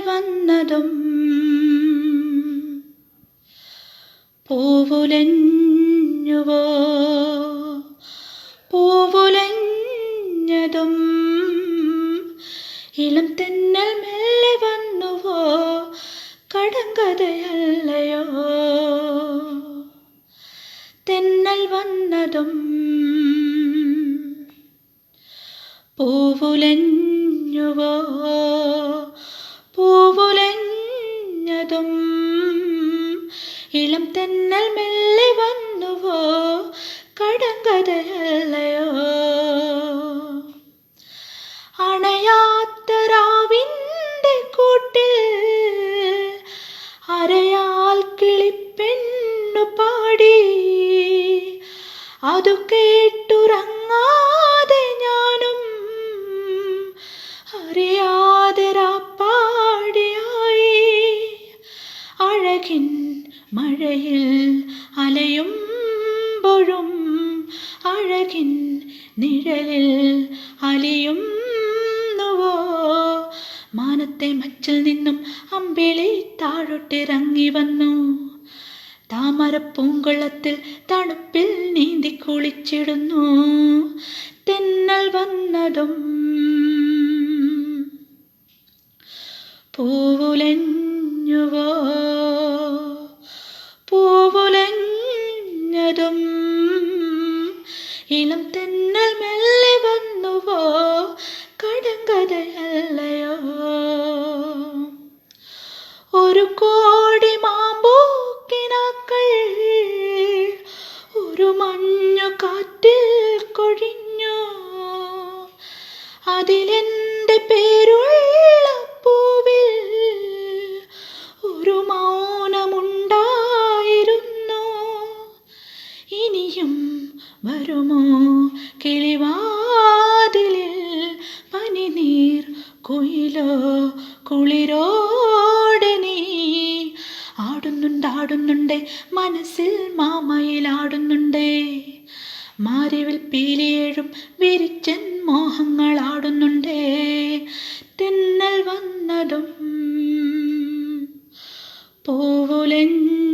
വന്നതും പൂവുലഞ്ഞുവോ പൂവുലഞ്ഞതും ഇളം തെന്നൽ മെല്ലെ വന്നുവോ കടങ്കഥയല്ലയോ തെന്നൽ വന്നതും പൂവുലഞ്ഞുവോ പൂവുലഞ്ഞതും ഇളം തെന്നൽ മെല്ലെ വന്നുവോ കടങ്കഥയല്ലയോ അണയാത്ത രാവിൻ്റെ കൂട്ടിൽ അരയാൽ കിളിപ്പെണ്ണു പാടി അതു കേട്ടുറങ്ങാതെ ഞാനും അറിയാതെ രാപ്പാടിയായി അഴകിൻ മഴയിൽ അലയുമ്പോഴും അഴകിൻ നിഴലിൽ അലിയുന്നുവോ മാനത്തെ മച്ചിൽ നിന്നും അമ്പിളി താഴോട്ടിറങ്ങി വന്നു താമരപ്പൂങ്കുളത്തിൽ തണുപ്പിൽ നീന്തി കുളിച്ചിടുന്നു തെന്നൽ വന്നതും പൂവുലഞ്ഞുവോ പൂവുലഞ്ഞതും ഇളം തെന്നൽ മെല്ലെ വന്നുവോ കടങ്കഥയല്ലയോ ഒരു കോടി മാമ്പൂക്കിനാക്കൾ ഒരു മഞ്ഞു കാറ്റിൽ കൊഴിഞ്ഞു അതിലെൻ്റെ പേരുള്ള പൂവിൽ ഒരു മൗനമുണ്ടായിരുന്നു ഇനിയും വരുമോ കിളിവാതിലിൽ പനിനീർ കുയിലോ കുളിരോടെ നീ ആടുന്നുണ്ടേ മനസ്സിൽ മാമയിലാടുന്നുണ്ടേ മാരിവിൽ പീലിയേഴും വിരിച്ചൻ മോഹങ്ങളാടുന്നുണ്ടേ തെന്നൽ വന്നതും പൂവുലഞ്ഞ